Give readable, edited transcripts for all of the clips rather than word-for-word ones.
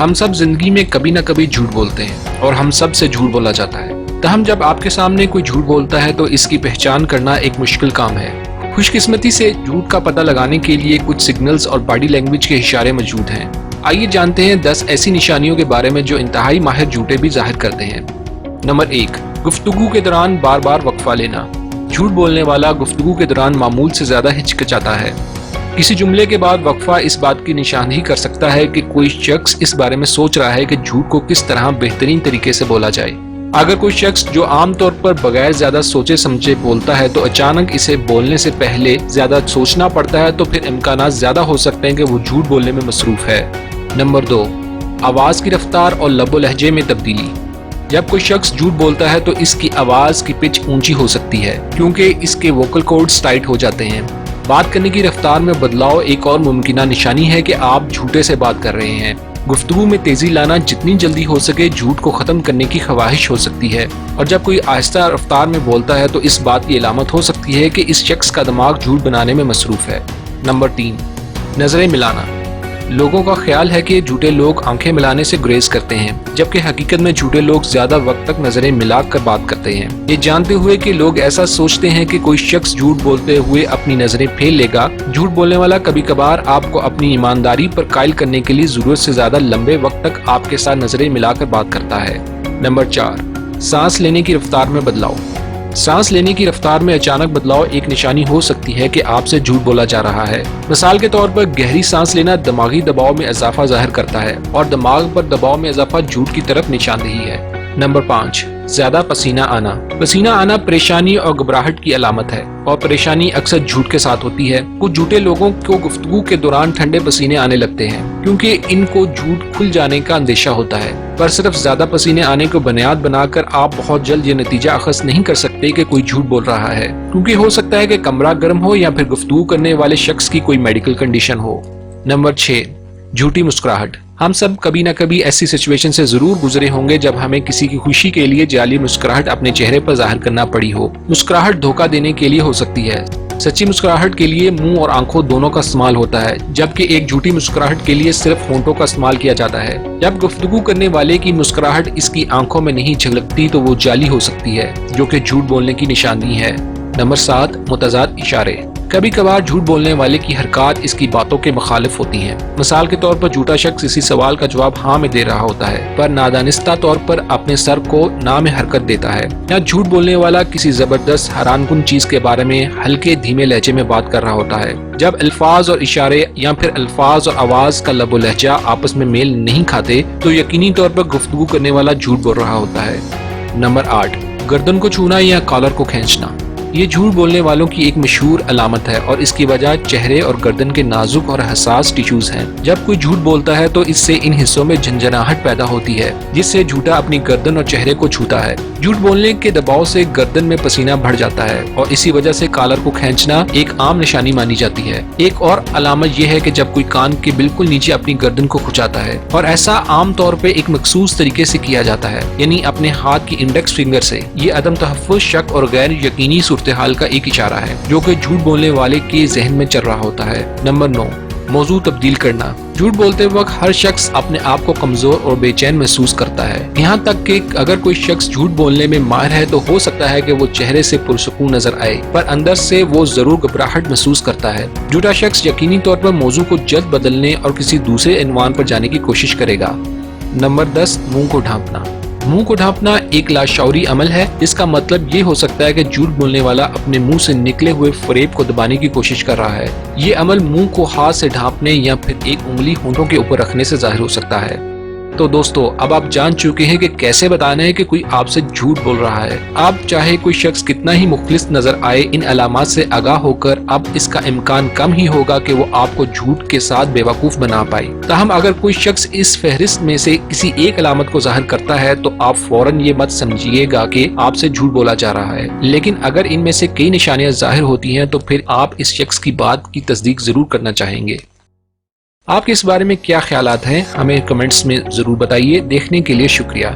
ہم سب زندگی میں کبھی نہ کبھی جھوٹ بولتے ہیں اور ہم سب سے جھوٹ بولا جاتا ہے۔ تاہم جب آپ کے سامنے کوئی جھوٹ بولتا ہے تو اس کی پہچان کرنا ایک مشکل کام ہے۔ خوش قسمتی سے جھوٹ کا پتہ لگانے کے لیے کچھ سگنلز اور باڈی لینگویج کے اشارے موجود ہیں۔ آئیے جانتے ہیں 10 ایسی نشانیوں کے بارے میں جو انتہائی ماہر جھوٹے بھی ظاہر کرتے ہیں۔ نمبر 1، گفتگو کے دوران بار بار وقفہ لینا۔ جھوٹ بولنے والا گفتگو کے دوران معمول سے زیادہ ہچکچاتا ہے۔ کسی جملے کے بعد وقفہ اس بات کی نشاندہی کر سکتا ہے کہ کوئی شخص اس بارے میں سوچ رہا ہے کہ جھوٹ کو کس طرح بہترین طریقے سے بولا جائے۔ اگر کوئی شخص جو عام طور پر بغیر زیادہ سوچے سمجھے بولتا ہے تو اچانک اسے بولنے سے پہلے زیادہ سوچنا پڑتا ہے، تو پھر امکانات زیادہ ہو سکتے ہیں کہ وہ جھوٹ بولنے میں مصروف ہے۔ نمبر 2، آواز کی رفتار اور لب و لہجے میں تبدیلی۔ جب کوئی شخص جھوٹ بولتا ہے تو اس کی آواز کی پچ اونچی ہو سکتی ہے کیونکہ اس کے ووکل کورڈز ٹائٹ ہو جاتے ہیں۔ بات کرنے کی رفتار میں بدلاؤ ایک اور ممکنہ نشانی ہے کہ آپ جھوٹے سے بات کر رہے ہیں۔ گفتگو میں تیزی لانا جتنی جلدی ہو سکے جھوٹ کو ختم کرنے کی خواہش ہو سکتی ہے، اور جب کوئی آہستہ رفتار میں بولتا ہے تو اس بات کی علامت ہو سکتی ہے کہ اس شخص کا دماغ جھوٹ بنانے میں مصروف ہے۔ نمبر 3، نظریں ملانا۔ لوگوں کا خیال ہے کہ جھوٹے لوگ آنکھیں ملانے سے گریز کرتے ہیں، جبکہ حقیقت میں جھوٹے لوگ زیادہ وقت تک نظریں ملا کر بات کرتے ہیں۔ یہ جانتے ہوئے کہ لوگ ایسا سوچتے ہیں کہ کوئی شخص جھوٹ بولتے ہوئے اپنی نظریں پھیر لے گا، جھوٹ بولنے والا کبھی کبھار آپ کو اپنی ایمانداری پر قائل کرنے کے لیے ضرورت سے زیادہ لمبے وقت تک آپ کے ساتھ نظریں ملا کر بات کرتا ہے۔ نمبر 4، سانس لینے کی رفتار میں بدلاؤ۔ سانس لینے کی رفتار میں اچانک بدلاؤ ایک نشانی ہو سکتی ہے کہ آپ سے جھوٹ بولا جا رہا ہے۔ مثال کے طور پر گہری سانس لینا دماغی دباؤ میں اضافہ ظاہر کرتا ہے، اور دماغ پر دباؤ میں اضافہ جھوٹ کی طرف نشاندہی ہے۔ نمبر 5، زیادہ پسینہ آنا۔ پسینہ آنا پریشانی اور گھبراہٹ کی علامت ہے، اور پریشانی اکثر جھوٹ کے ساتھ ہوتی ہے۔ کچھ جھوٹے لوگوں کو گفتگو کے دوران ٹھنڈے پسینے آنے لگتے ہیں کیونکہ ان کو جھوٹ کھل جانے کا اندیشہ ہوتا ہے، پر صرف زیادہ پسینے آنے کو بنیاد بنا کر آپ بہت جلد یہ نتیجہ اخذ نہیں کر سکتے کہ کوئی جھوٹ بول رہا ہے، کیونکہ ہو سکتا ہے کہ کمرہ گرم ہو یا پھر گفتگو کرنے والے شخص کی کوئی میڈیکل کنڈیشن ہو۔ نمبر 6، جھوٹی مسکراہٹ۔ ہم سب کبھی نہ کبھی ایسی سچویشن سے ضرور گزرے ہوں گے جب ہمیں کسی کی خوشی کے لیے جعلی مسکراہٹ اپنے چہرے پر ظاہر کرنا پڑی ہو۔ مسکراہٹ دھوکہ دینے کے لیے ہو سکتی ہے۔ سچی مسکراہٹ کے لیے منہ اور آنکھوں دونوں کا استعمال ہوتا ہے، جبکہ ایک جھوٹی مسکراہٹ کے لیے صرف ہونٹوں کا استعمال کیا جاتا ہے۔ جب گفتگو کرنے والے کی مسکراہٹ اس کی آنکھوں میں نہیں جھلکتی تو وہ جعلی ہو سکتی ہے، جو کہ جھوٹ بولنے کی نشانی ہے۔ نمبر 7، متضاد اشارے۔ کبھی کبھار جھوٹ بولنے والے کی حرکات اس کی باتوں کے مخالف ہوتی ہیں۔ مثال کے طور پر جھوٹا شخص اسی سوال کا جواب ہاں میں دے رہا ہوتا ہے، پر نادانستہ طور پر اپنے سر کو نہ میں حرکت دیتا ہے، یا جھوٹ بولنے والا کسی زبردست حیران کن چیز کے بارے میں ہلکے دھیمے لہجے میں بات کر رہا ہوتا ہے۔ جب الفاظ اور اشارے یا پھر الفاظ اور آواز کا لب و لہجہ آپس میں میل نہیں کھاتے تو یقینی طور پر گفتگو کرنے والا جھوٹ بول رہا ہوتا ہے۔ نمبر 8، گردن کو چھونا یا کالر کو کھینچنا۔ یہ جھوٹ بولنے والوں کی ایک مشہور علامت ہے، اور اس کی وجہ چہرے اور گردن کے نازک اور حساس ٹیشوز ہیں۔ جب کوئی جھوٹ بولتا ہے تو اس سے ان حصوں میں جھنجھناہٹ پیدا ہوتی ہے، جس سے جھوٹا اپنی گردن اور چہرے کو چھوتا ہے۔ جھوٹ بولنے کے دباؤ سے گردن میں پسینہ بڑھ جاتا ہے، اور اسی وجہ سے کالر کو کھینچنا ایک عام نشانی مانی جاتی ہے۔ ایک اور علامت یہ ہے کہ جب کوئی کان کے بالکل نیچے اپنی گردن کو کھچاتا ہے، اور ایسا عام طور پہ ایک مخصوص طریقے سے کیا جاتا ہے، یعنی اپنے ہاتھ کی انڈیکس فنگر سے۔ یہ عدم تحفظ، شک اور غیر یقینی صورتحال کا ایک اشارہ ہے جو کہ جھوٹ بولنے والے کے ذہن میں چل رہا ہوتا ہے۔ نمبر 9، موضوع تبدیل کرنا۔ جھوٹ بولتے وقت ہر شخص اپنے آپ کو کمزور اور بے چین محسوس کرتا ہے، یہاں تک کہ اگر کوئی شخص جھوٹ بولنے میں ماہر ہے تو ہو سکتا ہے کہ وہ چہرے سے پرسکون نظر آئے، پر اندر سے وہ ضرور گھبراہٹ محسوس کرتا ہے۔ جھوٹا شخص یقینی طور پر موضوع کو جلد بدلنے اور کسی دوسرے عنوان پر جانے کی کوشش کرے گا۔ نمبر 10، منہ کو ڈھانپنا۔ منہ کو ڈھانپنا ایک لاشعوری عمل ہے، جس کا مطلب یہ ہو سکتا ہے کہ جھوٹ بولنے والا اپنے منہ سے نکلے ہوئے فریب کو دبانے کی کوشش کر رہا ہے۔ یہ عمل منہ کو ہاتھ سے ڈھانپنے یا پھر ایک انگلی ہونٹوں کے اوپر رکھنے سے ظاہر ہو سکتا ہے۔ تو دوستو، اب آپ جان چکے ہیں کہ کیسے بتانا ہے کہ کوئی آپ سے جھوٹ بول رہا ہے۔ آپ چاہے کوئی شخص کتنا ہی مخلص نظر آئے، ان علامات سے آگاہ ہو کر اب اس کا امکان کم ہی ہوگا کہ وہ آپ کو جھوٹ کے ساتھ بیوقوف بنا پائے۔ تاہم اگر کوئی شخص اس فہرست میں سے کسی ایک علامت کو ظاہر کرتا ہے تو آپ فوراً یہ مت سمجھیے گا کہ آپ سے جھوٹ بولا جا رہا ہے، لیکن اگر ان میں سے کئی نشانیاں ظاہر ہوتی ہیں تو پھر آپ اس شخص کی بات کی تصدیق ضرور کرنا چاہیں گے۔ آپ کے اس بارے میں کیا خیالات ہیں؟ ہمیں کمنٹس میں ضرور بتائیے۔ دیکھنے کے لیے شکریہ۔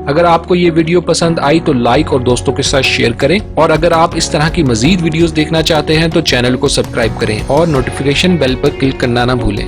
اگر آپ کو یہ ویڈیو پسند آئی تو لائک اور دوستوں کے ساتھ شیئر کریں، اور اگر آپ اس طرح کی مزید ویڈیوز دیکھنا چاہتے ہیں تو چینل کو سبسکرائب کریں اور نوٹیفیکیشن بیل پر کلک کرنا نہ بھولیں۔